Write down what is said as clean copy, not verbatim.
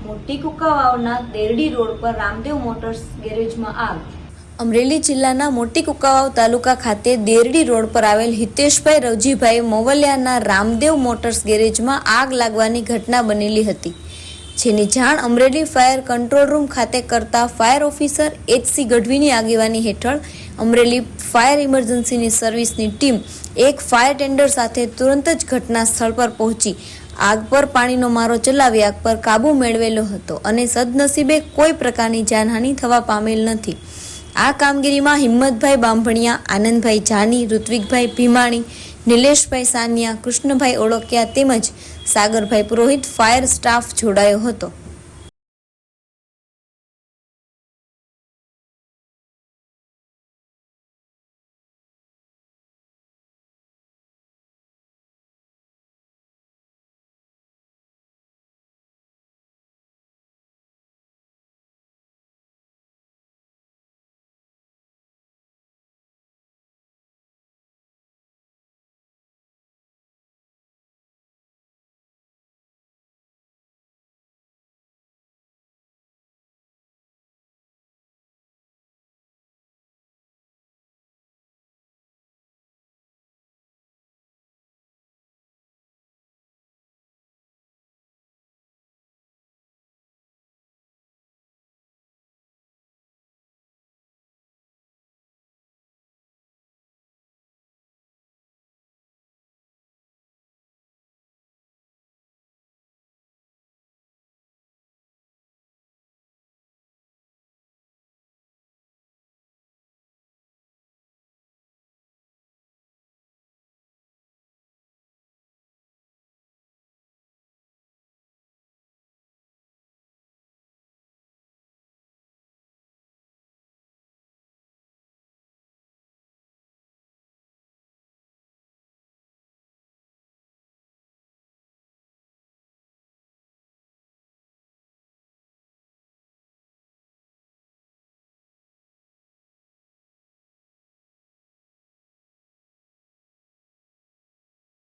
મોટી કુકાવાવના દેરડી રોડ પર રામદેવ મોટર્સ ગેરેજમાં આગ. અમરેલી જિલ્લાના મોટી કુકાવાવ તાલુકા ખાતે દેરડી રોડ પર આવેલ હિતેશભાઈ રવજીભાઈ મોવલિયાના રામદેવ મોટર્સ ગેરેજમાં આગ લાગવાની ઘટના બનેલી હતી, જેની જાણ અમરેલી ફાયર કંટ્રોલ રૂમ ખાતે કરતા ફાયર ઓફિસર એચ.સી. ગઢવીની આગેવાની હેઠળ અમરેલી ફાયર ઇમરજન્સીની સર્વિસની ટીમ એક ફાયર ટેન્ડર સાથે તુરંત જ ઘટના સ્થળ પર પહોંચી આગ પર પાણીનો મારો ચલાવી આગ પર કાબુ મેળવેલો હતો અને સદનસીબે કોઈ પ્રકારની જાનહાનિ થવા પામેલ નથી. આ કામગીરીમાં હિંમતભાઈ બાંભણિયા, આનંદભાઈ જાની, ઋત્વિકભાઈ ભીમાણી, નિલેશભાઈ સાનિયા, કૃષ્ણભાઈ ઓળકિયા તેમજ સાગરભાઈ પુરોહિત ફાયર સ્ટાફ જોડાયો હતો.